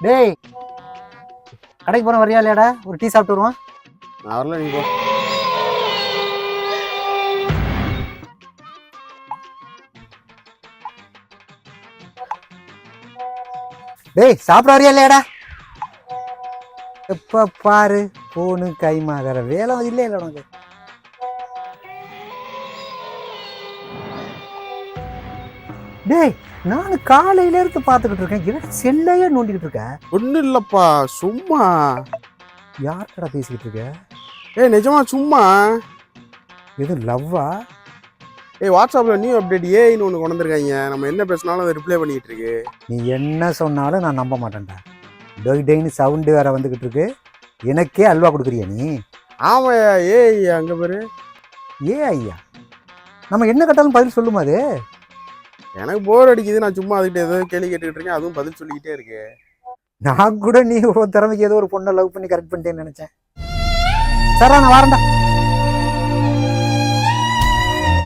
டேய், கடைக்கு போற வரியா இல்லையாடா? ஒரு டீ சாப்பிட்டு வருவான். நான் வரல, நீ போ. டேய், சாப்பிட வரியா இல்லையாடா? எப்ப பாரு போனு கைமா வேற வேலை இல்லை இல்லை உனக்கு. டேய், நான் காலையில இருந்து பாத்துக்கிட்டு இருக்கேன். என்ன செல்லையே நோண்டிக்கிட்டு இருக்க? ஒன்றும் இல்லைப்பா, சும்மா. யார்கிட்ட பேசிக்கிட்டு இருக்க? நிஜமா சும்மா. எது லவ்வா? வாட்ஸ்அப்பில் நியூ அப்டேட் ஏஐன்னு ஒன்று கொண்டு வந்திருக்காங்க. நம்ம என்ன பேசினாலும் அதை ரிப்ளை பண்ணிக்கிட்டு இருக்கு. நீ என்ன சொன்னாலும் நான் நம்ப மாட்டேன்டா. டொய் டொய்னு சவுண்டு வேற வந்துக்கிட்டு இருக்கு. எனக்கே அல்வா கொடுக்குறியா நீ? ஆமாய்யா, ஏஐ அங்கே பாரு. ஐயா, நம்ம என்ன கேட்டாலும் பதில் சொல்லுமா அது? எனக்கு போர் அடிக்குது, நான் சும்மா அதுக்கிட்ட ஏதோ கேள்வி கேட்டுக்கிட்டு இருக்கேன், அதுவும் பதில் சொல்லிக்கிட்டே இருக்கு. நான் கூட நீ திறமைக்கு ஏதோ ஒரு பொண்ணை லவ் பண்ணி கரெக்ட் பண்ணிட்டேன்னு நினைச்சேன். சார், நான் வரேன்டா.